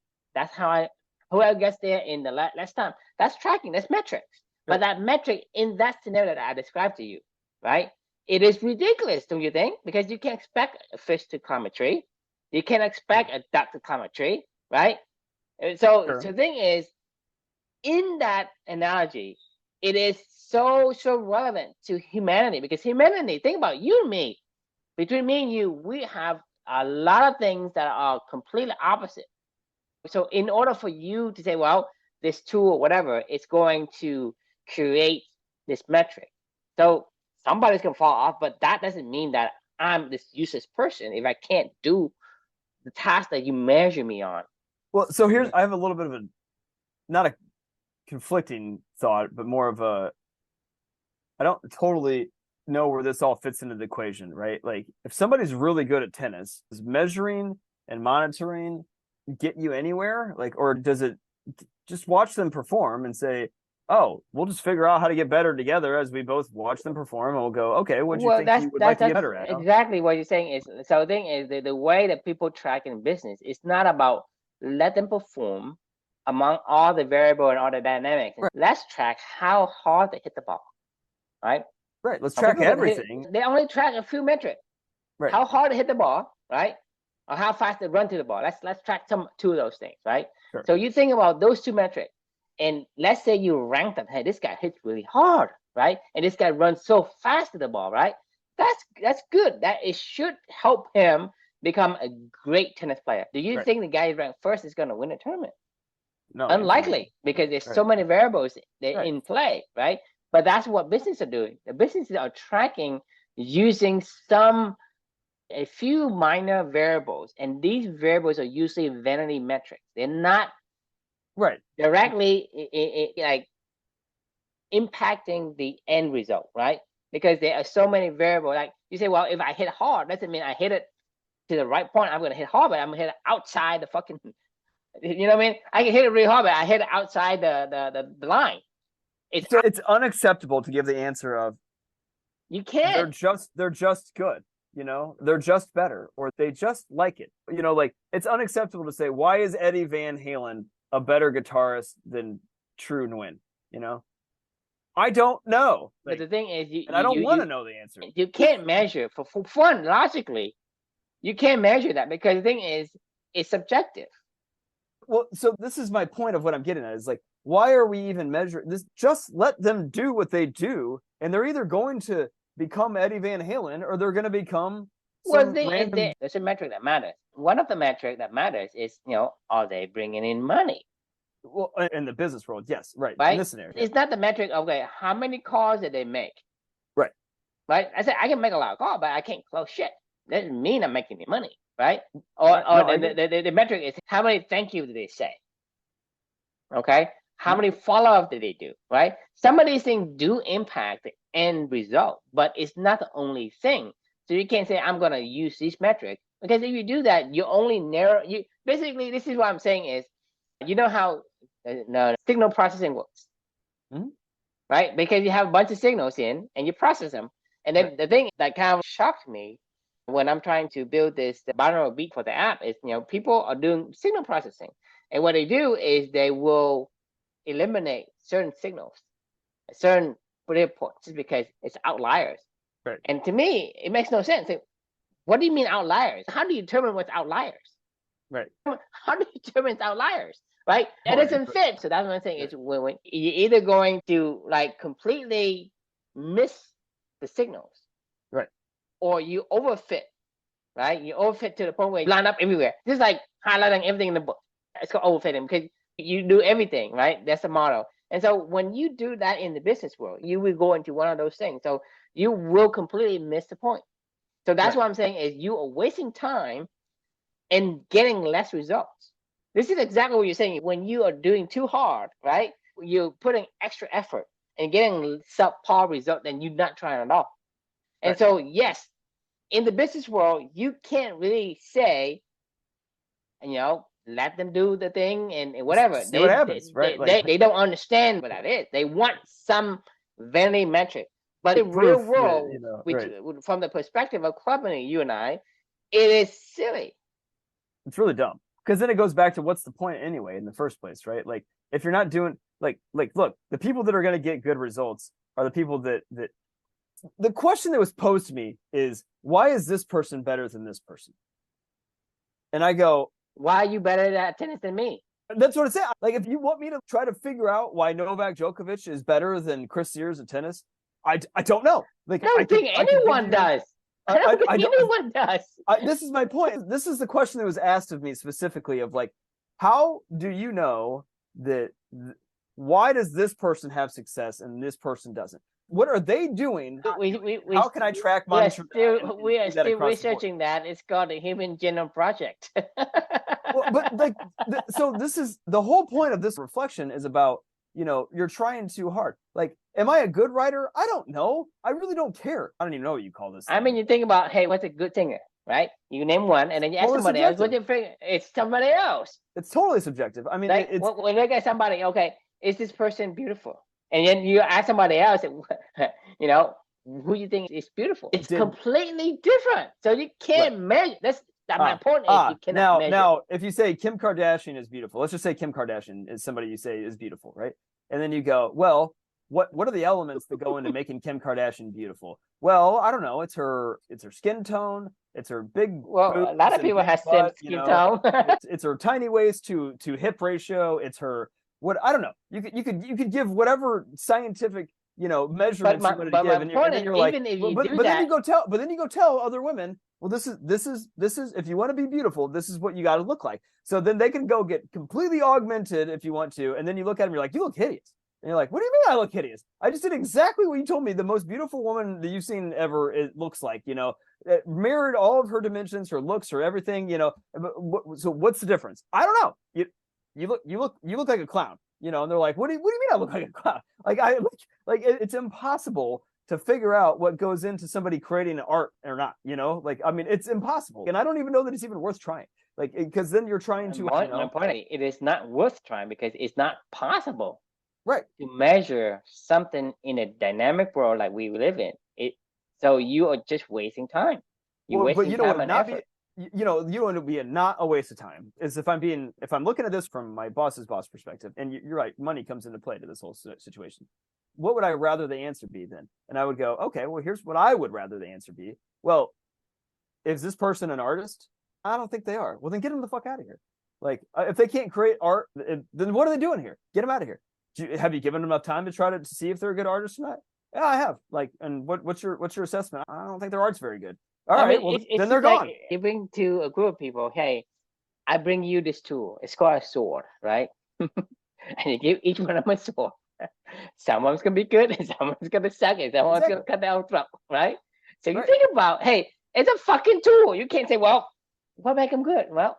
whoever gets there in the last time, that's tracking, that's metrics. But that metric in that scenario that I described to you, right? It is ridiculous, don't you think? Because you can't expect a fish to climb a tree. You can't expect a duck to climb a tree, right? So the thing is, in that analogy, it is so relevant to humanity, because humanity, think about you and me. Between me and you, we have a lot of things that are completely opposite. So in order for you to say, well, this tool or whatever, it's going to create this metric. So somebody's going to fall off, but that doesn't mean that I'm this useless person if I can't do the task that you measure me on. Well, so I have a little bit of not a conflicting thought, but more of I don't totally know where this all fits into the equation, right? Like, if somebody's really good at tennis, does measuring and monitoring get you anywhere? Or does it just watch them perform and say, oh, we'll just figure out how to get better together as we both watch them perform, and we'll go, okay, what do you think you would like to get better at? Exactly what you're saying is, so the thing is, the way that people track in business, it's not about let them perform among all the variable and all the dynamics. Right. Let's track how hard they hit the ball, right? Right. Let's track everything. They only track a few metrics. Right. How hard they hit the ball, right? Or how fast they run to the ball. Let's track two of those things, right? Sure. So you think about those two metrics, and let's say you rank them. Hey, this guy hits really hard, right? And this guy runs so fast to the ball, right? That's good. That it should help him become a great tennis player. Do you think the guy ranked first is going to win a tournament? No, unlikely, because there's so many variables in play, right? But that's what businesses are doing. The businesses are tracking using a few minor variables, and these variables are usually vanity metrics. They're not directly impacting the end result, right? Because there are so many variables. Like you say, well, if I hit hard, doesn't mean I hit it to the right point. I'm going to hit hard, but I'm going to hit it outside the fucking. You know what I mean? I can hit it really hard, but I hit it outside the line. It's unacceptable to give the answer of you can't. They're just good. They're just better, or they just like it. It's unacceptable to say, why is Eddie Van Halen a better guitarist than True Nguyen? I don't know. But the thing is, I don't want to know the answer. You can't measure for fun logically. You can't measure that, because the thing is, it's subjective. Well, so this is my point of what I'm getting at, is why are we even measuring this? Just let them do what they do, and they're either going to become Eddie Van Halen or they're going to become there's a metric that matters. One of the metrics that matters is, are they bringing in money? Well, in the business world, yes, right. Right? In this scenario, it's not the metric of, okay, how many calls did they make? right? Right? I said I can make a lot of calls, but I can't close shit. That doesn't mean I'm making any money, right? Or, Right. or the metric is how many thank you did they say? Okay, how many follow-up did they do? Right? Some of these things do impact the end result, but it's not the only thing. So you can't say I'm going to use this metric, because if you do that, you only narrow. You basically, this is what I'm saying is, you know how signal processing works, right? Because you have a bunch of signals in and you process them, and then the thing that kind of shocked me when I'm trying to build this binaural beat for the app is, people are doing signal processing, and what they do is they will eliminate certain signals, certain points, just because it's outliers. Right. And to me, it makes no sense. What do you mean outliers? How do you determine what's outliers? Right. How do you determine it's outliers? Right? That doesn't fit. So that's what I'm saying. Is when you're either going to like completely miss the signals, right, or you overfit, right? You overfit to the point where you line up everywhere. This is like highlighting everything in the book. It's called overfitting, because you do everything, right? That's the model. And so when you do that in the business world, you will go into one of those things. So you will completely miss the point. So that's what I'm saying is you are wasting time and getting less results. This is exactly what you're saying. When you are doing too hard, right? You're putting extra effort and getting subpar result, and you're not trying at all. And so, yes, in the business world, you can't really say, let them do the thing and whatever. See what happens, right? They don't understand what that is. They want some vanity metric. But in real world, from the perspective of company, you and I, it is silly. It's really dumb, because then it goes back to what's the point anyway in the first place, right? Like, if you're not doing look, the people that are going to get good results are the people that the question that was posed to me is, why is this person better than this person? And I go, why are you better at tennis than me? That's what I said. Like, if you want me to try to figure out why Novak Djokovic is better than Chris Sears at tennis, I don't know. Like, I don't think anyone does. I don't think anyone does. This is my point. This is the question that was asked of me specifically, of like, how do you know that? Why does this person have success and this person doesn't? What are they doing? How can I track monitor? We are still researching that. It's called the Human Genome Project. Well, but like, so this is the whole point of this reflection is about, you're trying too hard. Like, am I a good writer? I don't know. I really don't care. I don't even know what you call this thing. I mean, you think about, hey, what's a good singer, right? You name one, and then you ask somebody else. What's your favorite? It's somebody else. It's totally subjective. I mean, like, when you look at somebody, okay, is this person beautiful? And then you ask somebody else, who you think is beautiful? It's completely different. So you can't measure. That's my point. You cannot measure. Now, if you say Kim Kardashian is beautiful, let's just say Kim Kardashian is somebody you say is beautiful, right? And then you go, well, what are the elements that go into making Kim Kardashian beautiful? Well, I don't know. It's her skin tone. It's her big. Well, a lot of people have skin tone. it's her tiny waist to hip ratio. It's her I don't know. You could give whatever scientific measurements you want to give, and you're like, but then you go tell other women, well, this is if you want to be beautiful, this is what you got to look like. So then they can go get completely augmented if you want to, and then you look at them, you're like, you look hideous. And you're like, what do you mean I look hideous? I just did exactly what you told me the most beautiful woman that you've seen ever it looks like, it mirrored all of her dimensions, her looks, her everything, So what's the difference? I don't know. You look like a clown, and they're like, what do you mean I look like a clown? It's impossible to figure out what goes into somebody creating art or not, it's impossible. And I don't even know that it's even worth trying. Because then you're trying to. My point, it is not worth trying because it's not possible. Right. To measure something in a dynamic world like we live in. So you are just wasting time. You're wasting time and effort. You want to be not a waste of time is if I'm looking at this from my boss's boss perspective, and you're right, money comes into play to this whole situation. What would I rather the answer be then? And I would go, okay, well, here's what I would rather the answer be. Well, is this person an artist? I don't think they are. Well, then get them the fuck out of here. Like, if they can't create art, then what are they doing here? Get them out of here. Have you given them enough time to try to see if they're a good artist or not? Yeah, I have. Like, and what's your assessment? I don't think their art's very good. All right, well, then they're gone. You bring to a group of people, hey, I bring you this tool. It's called a sword, right? and you give each one of them a sword. Someone's gonna be good, and someone's gonna suck, and someone's gonna cut their own throat, right? So you think about, hey, it's a fucking tool. You can't say, well, what make them good? Well,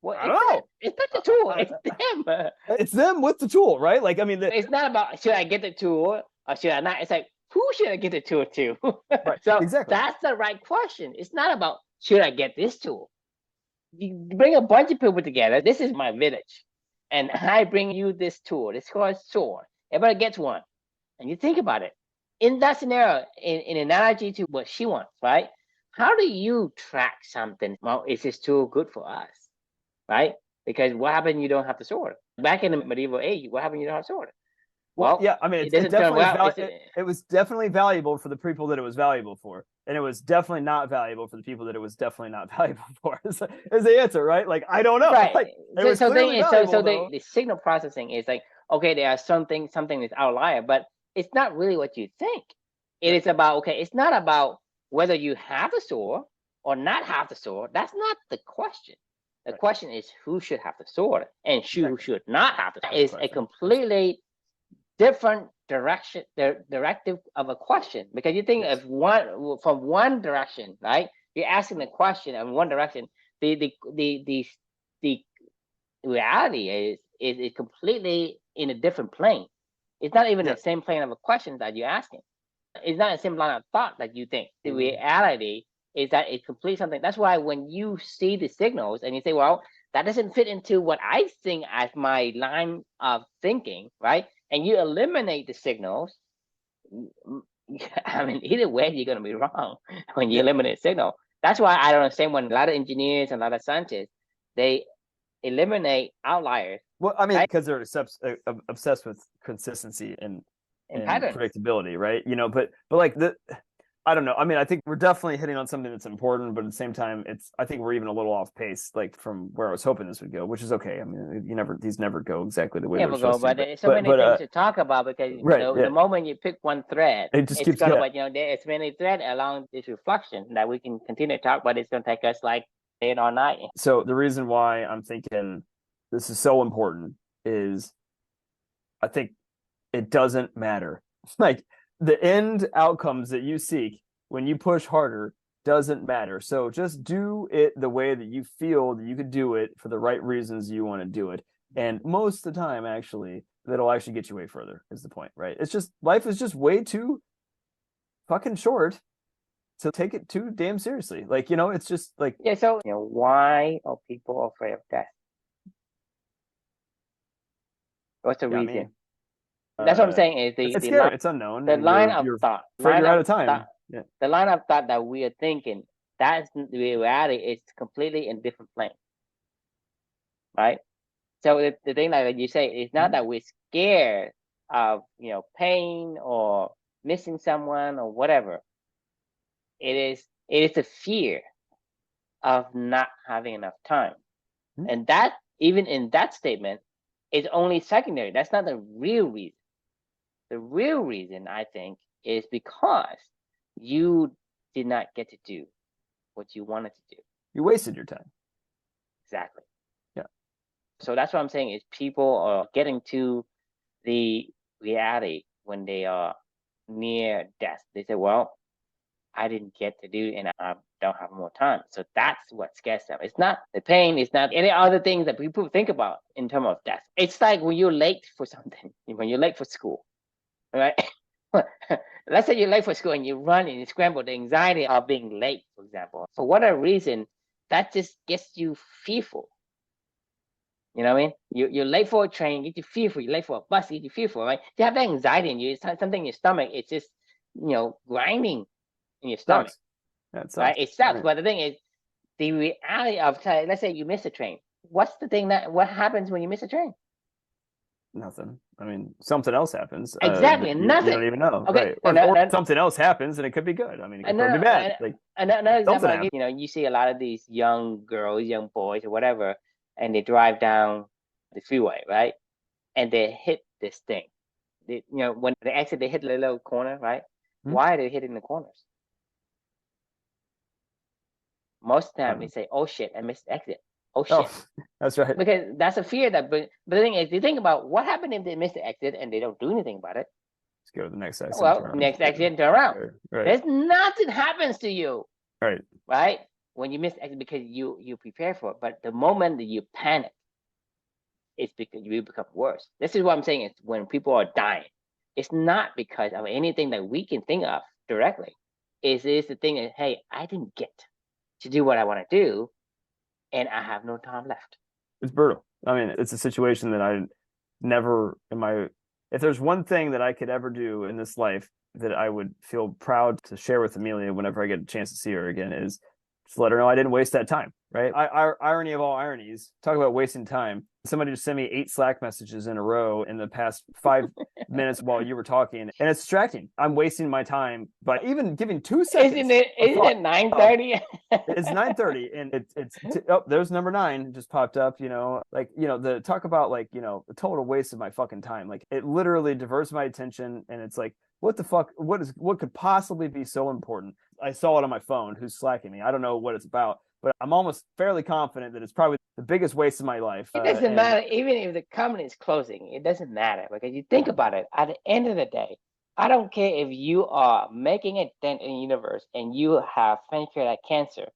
I don't know. It's not the tool. It's them. It's them with the tool, right? Like, I mean, it's not about should I get the tool or should I not. It's like, who should I get the tool to? Right. So exactly. that's the right question. It's not about should I get this tool. You bring a bunch of people together. This is my village, and I bring you this tool. It's called a sword. Everybody gets one, and you think about it. In that scenario, in analogy to what she wants, right? How do you track something? Well, is this tool good for us, right? Because what happened? You don't have the sword. Back in the medieval age, what happened? You don't have sword. Well, yeah, I mean, it was definitely valuable for the people that it was valuable for, and it was definitely not valuable for the people that it was definitely not valuable for. Is the answer, right? Like, I don't know. Right. Like, the signal processing is like, okay, there are something that's outlier, but it's not really what you think. It is about, okay, it's not about whether you have the sword or not have the sword. That's not the question. The question is who should have the sword and who should not have the sword. It's a completely different directive of a question, because you think of from one direction, right? You're asking the question in one direction. The reality is completely in a different plane. It's not even the same plane of a question that you're asking. It's not the same line of thought that you think. The reality is that it's complete something. That's why when you see the signals and you say, well, that doesn't fit into what I think as my line of thinking, right? And you eliminate the signals, I mean, either way, you're going to be wrong when you eliminate a signal. That's why I don't understand when a lot of engineers and a lot of scientists, they eliminate outliers. Well, I mean, because they're obsessed with consistency and predictability, right? You know, but like I don't know. I mean, I think we're definitely hitting on something that's important, but at the same time, I think we're even a little off pace, like from where I was hoping this would go, which is okay. I mean, these never go exactly the way they're supposed to. But there's so many things to talk about, because the moment you pick one thread, it's gonna, but there's many threads along this reflection that we can continue to talk, but it's gonna take us like day or night. So the reason why I'm thinking this is so important is I think it doesn't matter. Like, the end outcomes that you seek when you push harder doesn't matter. So just do it the way that you feel that you could do it for the right reasons you want to do it. And most of the time, actually, that'll actually get you way further, is the point, right? It's just, life is just way too fucking short to take it too damn seriously. Like, it's just like... Yeah, so, why are people afraid of death? What's the reason? I mean, that's what I'm saying. Is it's scary. It's unknown. The line of thought. You're out of time. The line of thought that we are thinking, that's the reality. It's completely in different plane, right? So the thing that you say is not that we're scared of pain or missing someone or whatever. It is the fear of not having enough time, and that, even in that statement, is only secondary. That's not the real reason. The real reason, I think, is because you did not get to do what you wanted to do. You wasted your time. Exactly. Yeah. So that's what I'm saying, is people are getting to the reality when they are near death. They say, well, I didn't get to do, and I don't have more time. So that's what scares them. It's not the pain. It's not any other things that people think about in terms of death. It's like when you're late for something, when you're late for school. Right? Let's say you're late for school and you run and you scramble. The anxiety of being late, for example, for whatever reason, that just gets you fearful. You know what I mean? You're late for a train, get you fearful. You're late for a bus, get you fearful, right? You have that anxiety in you. It's something in your stomach. It's just, grinding in your stomach. Right? It sucks. Right. But the thing is, the reality of, let's say you miss a train. What happens when you miss a train? Nothing. I mean, something else happens. Exactly, nothing. You don't even know. Okay, right? Or something else happens, and it could be good. I mean, it could be bad. Another example, you see a lot of these young girls, young boys, or whatever, and they drive down the freeway, right? And they hit this thing. When they exit, they hit the little corner, right? Mm-hmm. Why are they hitting the corners? Most of the time, they say, "Oh shit, I missed the exit." Oh shit. That's right. Because that's a fear but the thing is, you think about what happened if they miss the exit and they don't do anything about it. Let's go to the next exit. Well, next exit, turn around. Right. There's nothing happens to you. Right. Right? When you miss the exit because you prepare for it. But the moment that you panic, it's because you become worse. This is what I'm saying is when people are dying, it's not because of anything that we can think of directly. It is the thing that, hey, I didn't get to do what I want to do, and I have no time left. It's brutal. I mean, it's a situation that I never if there's one thing that I could ever do in this life that I would feel proud to share with Amelia whenever I get a chance to see her again is just let her know I didn't waste that time, right? Irony of all ironies, talk about wasting time. Somebody just sent me 8 Slack messages in a row in the past 5 minutes while you were talking, and it's distracting. I'm wasting my time by even giving 2 seconds. Isn't it 9:30? It's 9:30, and there's number 9 just popped up. The talk about the total waste of my fucking time. Like, it literally diverts my attention, and it's like, what the fuck? What could possibly be so important? I saw it on my phone. Who's slacking me? I don't know what it's about, but I'm almost fairly confident that it's probably the biggest waste of my life. It doesn't matter. Even if the company is closing, it doesn't matter, because you think about it. At the end of the day, I don't care if you are making a dent in the universe and you have pancreatic cancer.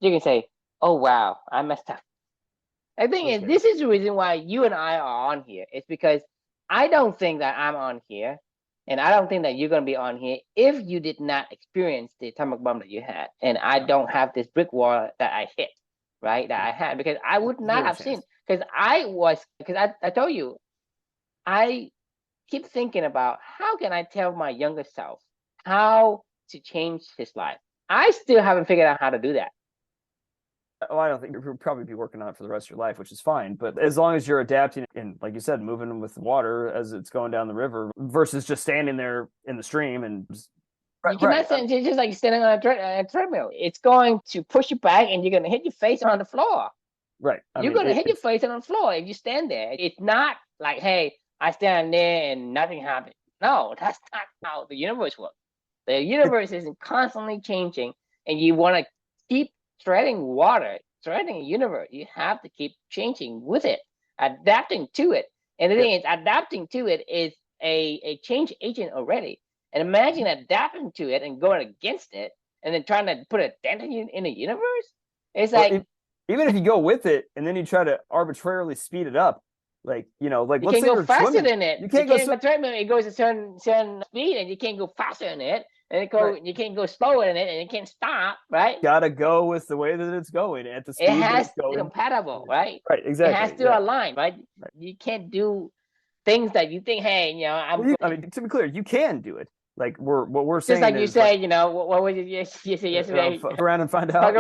You can say, oh, wow, I messed up. The thing is, this is the reason why you and I are on here. It's because I don't think that I'm on here, and I don't think that you're going to be on here if you did not experience the atomic bomb that you had. And I don't have this brick wall that I hit, right, that I had, because I would not have seen. Because I told you, I keep thinking about how can I tell my younger self how to change his life. I still haven't figured out how to do that. Well, I don't think you'll probably be working on it for the rest of your life, which is fine. But as long as you're adapting and, like you said, moving with water as it's going down the river versus just standing there in the stream and just, you cannot stand, just like standing on a treadmill. It's going to push you back, and you're going to hit your face on the floor. Right. You're going to hit your face on the floor if you stand there. It's not like, hey, I stand there and nothing happens. No, that's not how the universe works. The universe is constantly changing, and you want to keep treading water, treading a universe. You have to keep changing with it, adapting to it. And the thing is, adapting to it is a change agent already. And imagine adapting to it and going against it, and then trying to put a dent in the universe. It's like, even if you go with it and then you try to arbitrarily speed it up, you let's say you're faster than it. You can't go treadmill. It goes a certain speed, and you can't go faster than it. And you can't go slower than it, and you can't stop, right? Gotta go with the way that it's going at the speed. It has to be compatible, right? Right, exactly. It has to align, right? You can't do things that you think, hey, I mean, to be clear, you can do it. Like what we're saying, just like you say, what was it you said yesterday? Fuck around and find out.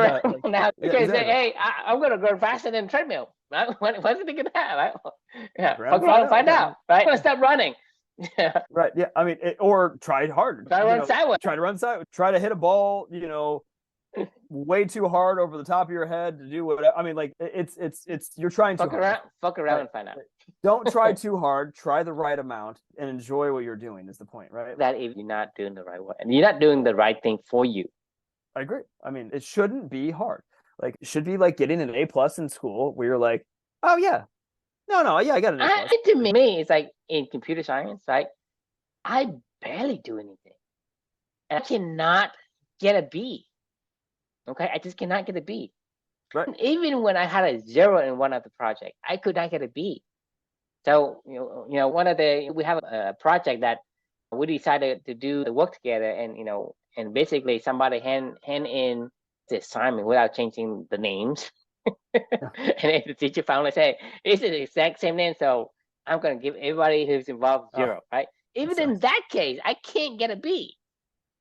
Because hey, I'm gonna go faster than treadmill. Right? What's the thing of that, right? Yeah, fuck around and find out, right? I'm gonna stop running. Right. Yeah. I mean, or try hard. Try to run sideways. Try to run sideways. Try to hit a ball, way too hard over the top of your head to do whatever. I mean, it's you're trying to fuck around and find out. Don't try too hard. Try the right amount and enjoy what you're doing is the point, right? That if you're not doing the right way and you're not doing the right thing for you. I agree. I mean, it shouldn't be hard. Like, it should be like getting an A+ in school where you're like, oh yeah. No, yeah, I got an A+. To me, it's like in computer science, right? I barely do anything. And I cannot get a B. Okay, I just cannot get a B. Right. And even when I had a 0 in one of the projects, I could not get a B. So we have a project that we decided to do the work together, and basically somebody hand in the assignment without changing the names. And then the teacher finally said, it's the exact same name, so I'm going to give everybody who's involved 0, right? Even in that case, I can't get a B.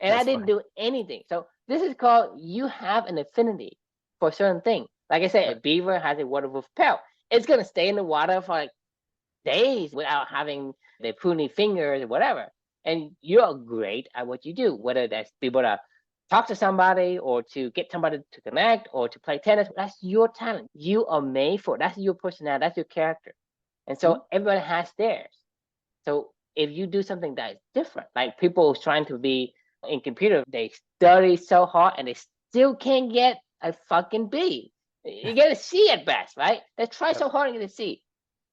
And I didn't do anything. So this is called, you have an affinity for a certain thing. Like I said, a beaver has a waterproof pelt. It's going to stay in the water for like days without having the pruny fingers or whatever. And you're great at what you do, whether that's be able to talk to somebody or to get somebody to connect or to play tennis. That's your talent. You are made for it. That's your personality. That's your character. And so everybody has theirs. So if you do something that is different, like people trying to be in computer, they study so hard and they still can't get a fucking B. You get a C at best, right? They try so hard and get a C.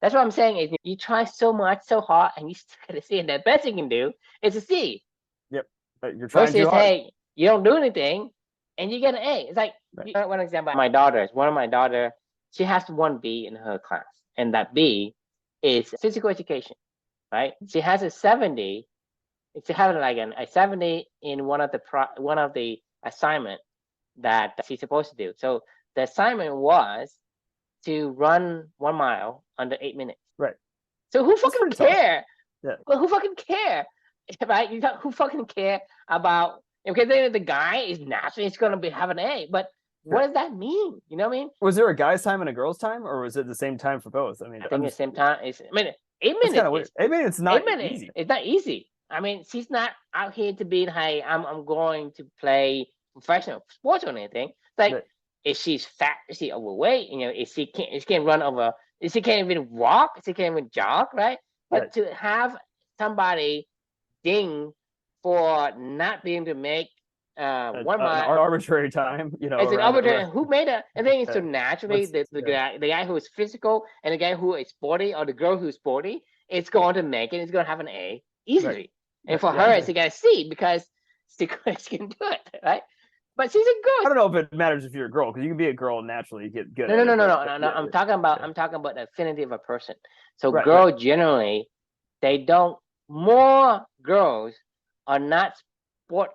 That's what I'm saying is you try so much, so hard, and you still get a C. And the best you can do is a C. Yep. But you're trying Versus, too hard. hey, you don't do anything, and you get an A. It's like one example. My daughter, she has one B in her class, and that B is physical education, right? She has a 70. She has like a 70 in one of the assignment that she's supposed to do. So the assignment was to run 1 mile under 8 minutes. Right. So who fucking care? Yeah. Well, who fucking care? Right? Who fucking care about? Because then the guy is naturally going to have an A, but what does that mean? You know what I mean? Was there a guy's time and a girl's time, or was it the same time for both? I mean, I think the same time. 8 minutes. Kind of weird. 8 minutes is not 8 minutes. Easy. It's not easy. I mean, she's not out here to be, hey, I'm going to play professional sports or anything. Like, if she's fat, is she overweight? If she can't run over, if she can't even walk, she can't even jog, right? But to have somebody ding for not being able to make 1 mile, an arbitrary time, it's an arbitrary. Who made it? And then it's so naturally the guy who is physical and the guy who is sporty, or the girl who's sporty, it's going to make it. It's going to have an A easily. Right. And for her, it's a C because she can do it, right? But she's a girl. I don't know if it matters if you're a girl, because you can be a girl and naturally get good. No. I'm talking about the affinity of a person. So girls generally, more girls are not sport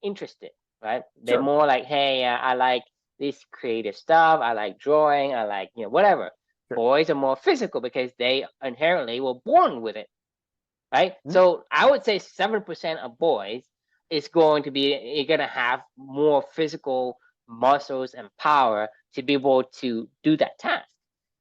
interested, right? They're more like, hey, I like this creative stuff. I like drawing. I like whatever. Sure. Boys are more physical because they inherently were born with it, right? Mm-hmm. So I would say 7% of boys is going to have more physical muscles and power to be able to do that task.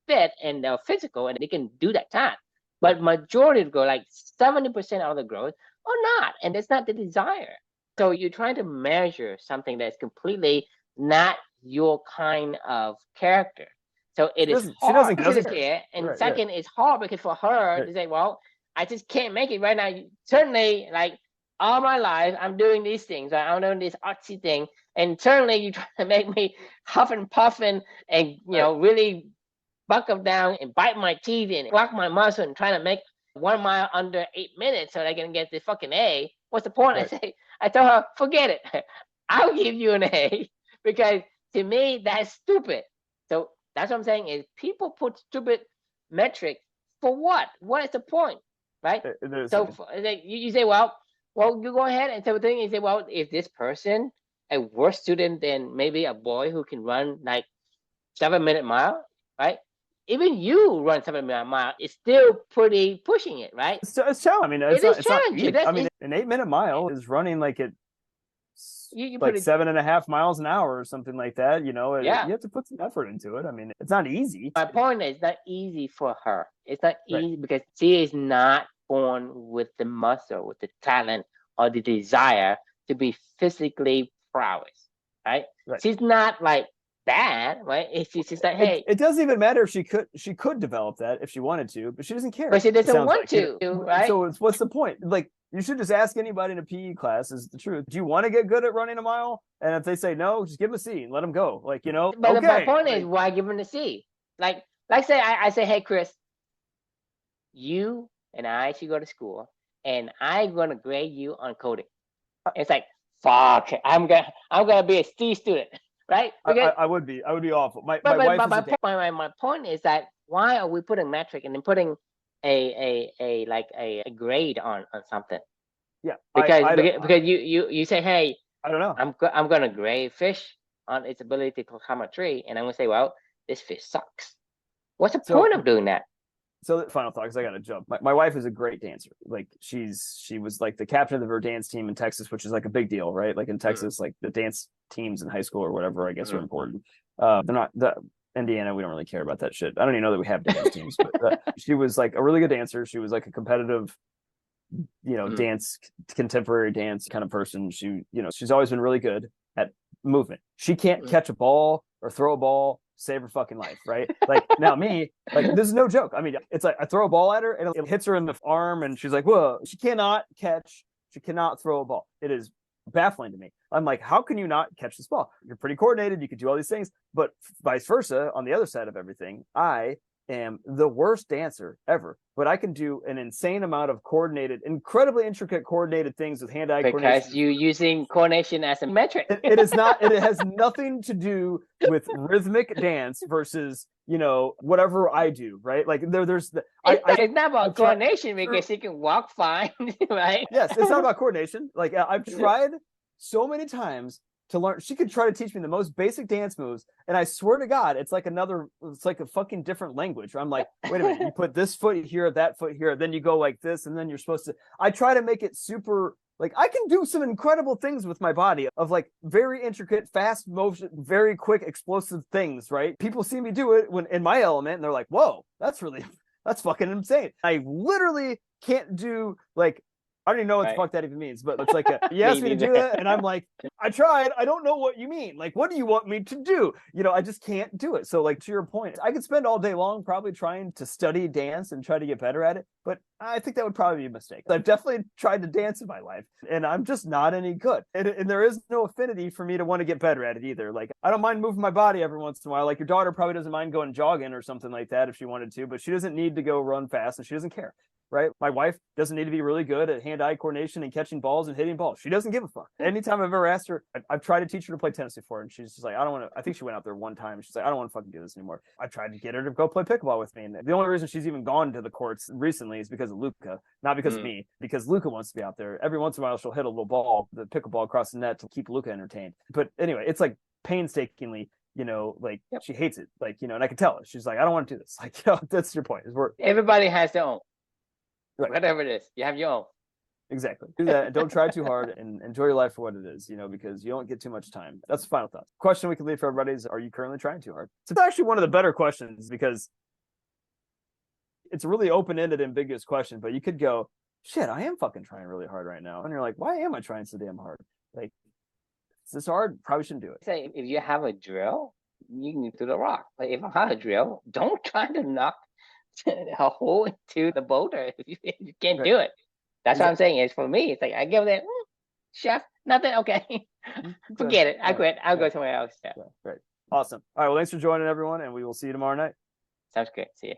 Fit and they're physical and they can do that task. But majority of girls, like 70% of the girls, are not, and it's not the desire. So you're trying to measure something that's completely not your kind of character. So it is hard. She doesn't care. And second, it's hard because for her to say, well, I just can't make it right now. Certainly, like all my life, I'm doing these things. Right? I'm doing this artsy thing. And certainly you try to make me huff and puff and really buckle down and bite my teeth and block my muscle and trying to make 1 mile under 8 minutes so they can get the fucking A. What's the point? I told her, forget it. I'll give you an A because to me, that's stupid. So that's what I'm saying is people put stupid metrics for what? What is the point? Right? So you say, well, you go ahead and so the thing is, well, if this person a worse student than maybe a boy who can run like 7-minute mile, right? Even you run 7-minute mile, it's still pretty pushing it, right? It's challenging. I mean, it's challenging. I mean, an 8-minute mile is running like it, like 7.5 miles an hour or something like that. You have to put some effort into it. I mean, it's not easy. My point is, it's not easy for her. It's not easy because she is not born with the muscle, with the talent, or the desire to be physically prowess, right? She's not like that, right? It's just like, hey, it doesn't even matter if she could develop that if she wanted to, but she doesn't care. But she doesn't want to, right? So what's the point? Like, you should just ask anybody in a PE class, is the truth. Do you want to get good at running a mile? And if they say no, just give them a C and let them go. Like, But my point is, why give them a C? Like say I say, hey, Chris, you and I should go to school, and I'm gonna grade you on coding. It's like, fuck, I'm gonna be a C student. Right? I would be awful. My point is that why are we putting metric and then putting a grade on something? Yeah, because you say, hey, I don't know, I'm gonna grade fish on its ability to climb a tree, and I'm gonna say, well, this fish sucks. What's the point of doing that? So the final thought, because I gotta jump. My wife is a great dancer. Like she was like the captain of her dance team in Texas, which is like a big deal, right? Like in Texas, like the dance teams in high school or whatever, I guess are important. They're not Indiana. We don't really care about that shit. I don't even know that we have dance teams, but she was like a really good dancer. She was like a competitive, dance, contemporary dance kind of person. She's always been really good at movement. She can't catch a ball or throw a ball, save her fucking life, right? Like now me, like this is no joke. I mean, it's like I throw a ball at her and it hits her in the arm and she's like, whoa, she cannot catch, she cannot throw a ball. It is baffling to me. I'm like, how can you not catch this ball? You're pretty coordinated. You could do all these things, but vice versa, on the other side of everything, I am the worst dancer ever, but I can do an insane amount of coordinated, incredibly intricate coordinated things with hand-eye coordination. Because you're using coordination as a metric. It is not, it has nothing to do with rhythmic dance versus, you know, whatever I do, right? Like there's the it's not about coordination because you can walk fine, right? Yes, it's not about coordination. Like I've tried so many times to learn. She could try to teach me the most basic dance moves, and I swear to God, it's like a fucking different language. I'm like, wait a minute, you put this foot here, that foot here, then you go like this, and then you're supposed to. I try to make it super. Like I can do some incredible things with my body of like very intricate, fast motion, very quick, explosive things, right? People see me do it when in my element and they're like, whoa, that's fucking insane. I literally can't do like, I don't even know what the fuck that even means, but it's like, you asked me to do that, and I'm like, I tried. I don't know what you mean. Like, what do you want me to do? You know, I just can't do it. So, like, to your point, I could spend all day long probably trying to study dance and try to get better at it, but I think that would probably be a mistake. I've definitely tried to dance in my life, and I'm just not any good. And there is no affinity for me to want to get better at it either. Like, I don't mind moving my body every once in a while. Like, your daughter probably doesn't mind going jogging or something like that if she wanted to, but she doesn't need to go run fast, and she doesn't care. Right? My wife doesn't need to be really good at hand-eye coordination and catching balls and hitting balls. She doesn't give a fuck. Anytime I've ever asked her, I've tried to teach her to play tennis before, and she's just like, I don't want to. I think she went out there one time, and she's like, I don't want to fucking do this anymore. I tried to get her to go play pickleball with me, and the only reason she's even gone to the courts recently is because of Luca, not because of me, because Luca wants to be out there. Every once in a while, she'll hit a little ball, the pickleball across the net to keep Luca entertained. But anyway, it's like painstakingly, you know, like she hates it, like, you know, and I can tell her. She's like, I don't want to do this. Like, you know, that's your point. Everybody has their own. Right. Whatever it is, you have your own. Exactly. Do that and don't try too hard and enjoy your life for what it is, you know, because you don't get too much time. That's the final thought. Question we can leave for everybody is, are you currently trying too hard? It's actually one of the better questions because it's a really open-ended, ambiguous question, but you could go, shit, I am fucking trying really hard right now. And you're like, why am I trying so damn hard? Like, is this hard? Probably shouldn't do it. Say, if you have a drill, you can do the rock. But if I have a drill, don't try to knock a hole into the boulder if you can't do it. That's what I'm saying. Is for me, it's like I give that chef nothing. Okay, forget it. I quit. I'll go somewhere else. Right. Awesome. All right. Well, thanks for joining, everyone, and we will see you tomorrow night. Sounds good. See you.